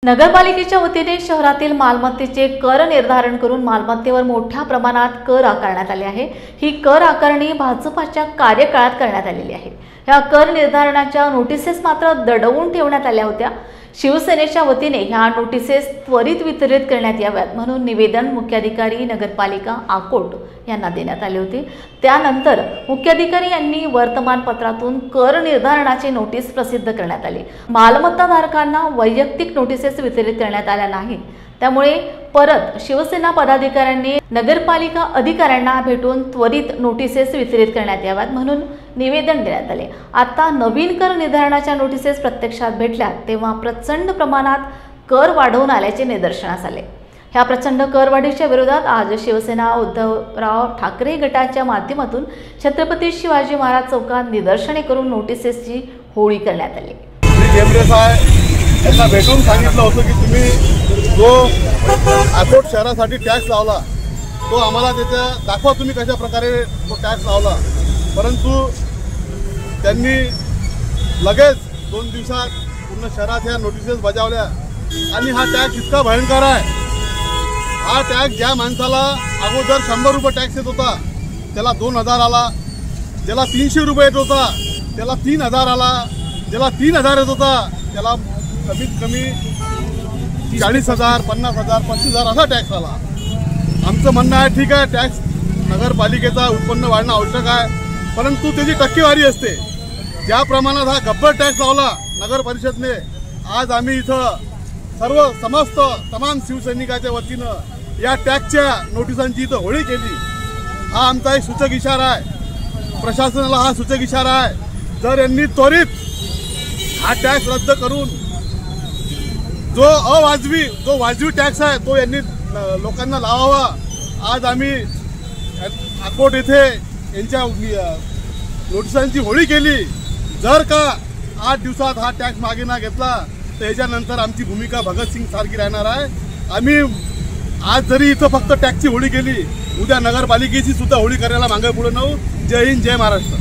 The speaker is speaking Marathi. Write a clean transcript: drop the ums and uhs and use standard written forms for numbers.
नगरपालिकेच्या वतीने शहरातील मालमत्तेचे कर निर्धारण करून मालमत्तेवर मोठ्या प्रमाणात कर आकारण्यात आले आहे। ही कर आकारणी भाजपाच्या कार्यकाळात करण्यात आलेली आहे। या कर निर्धारणाच्या नोटिसेस मात्र दडवून ठेवण्यात आल्या होत्या। शिवसेनेच्या वतीने ह्या नोटिसेस त्वरित वितरित करण्यात याव्यात म्हणून निवेदन मुख्याधिकारी नगरपालिका अकोट यांना देण्यात आले होते। त्यानंतर मुख्याधिकारी यांनी वर्तमानपत्रातून कर निर्धारणाची नोटीस प्रसिद्ध करण्यात आली। मालमत्ताधारकांना वैयक्तिक नोटिसेस वितरित करण्यात आल्या नाहीत, त्यामुळे परत शिवसेना पदाधिकाऱ्यांनी नगरपालिका अधिकाऱ्यांना भेटून त्वरित नोटिसेस वितरित करण्यात याव्यात म्हणून निवेदन देण्यात आले। आता नवीन कर निर्धारणाच्या नोटिसेस प्रत्यक्षात भेटल्या तेव्हा प्रचंड प्रमाणात कर वाढवून आल्याचे निदर्शनास आले। ह्या प्रचंड करवाढीच्या विरोधात आज शिवसेना उद्धवराव ठाकरे गटाच्या माध्यमातून छत्रपती शिवाजी महाराज चौकात निदर्शने करून नोटिसेसची होळी करण्यात आली। त्यांना भेटून सांगितलं होतं की तुम्ही जो अकोट शहरासाठी टॅक्स लावला तो आम्हाला त्याचा दाखवा, तुम्ही कशा प्रकारे तो टॅक्स लावला। परंतु त्यांनी लगेच 2 दिवसात पूर्ण शहरात ह्या नोटिसेस बजावल्या आणि हा टॅक्स इतका भयंकर आहे। हा टॅक्स ज्या माणसाला अगोदर 100 रुपये टॅक्स येत होता त्याला 2000 आला, ज्याला 300 रुपये येत होता त्याला 3000 आला, ज्याला 3000 येत होता त्याला कमीत कमी 40,000, 50,000, 25,000 असा टॅक्स आला। आमचं म्हणणं आहे ठीक आहे, टॅक्स नगरपालिकेचा उत्पन्न वाढणं आवश्यक आहे, परंतु त्याची टक्केवारी असते। ज्या प्रमाणात हा गब्बर टॅक्स लावला नगर परिषदने, आज आम्ही इथं समस्त तमाम शिवसैनिकाच्या वतीनं या टॅक्सच्या नोटिसांची इथं होळी केली। हा आमचा एक सूचक इशारा आहे, प्रशासनाला हा सूचक इशारा आहे। जर यांनी त्वरित हा टॅक्स रद्द करून जो वाजवी टॅक्स आहे तो यांनी लोकांना लावावा। आज आम्ही अकोट येथे यांच्या नोटिसांची होळी केली। जर का 8 दिवसात हा टॅक्स मागे ना घेतला तर याच्यानंतर आमची भूमिका भगतसिंग सारखी राहणार आहे। आम्ही आज जरी इथं फक्त टॅक्सची होळी केली, उद्या नगरपालिकेची सुद्धा होळी करायला मागे पुढे नऊ। जय हिंद, जय महाराष्ट्र।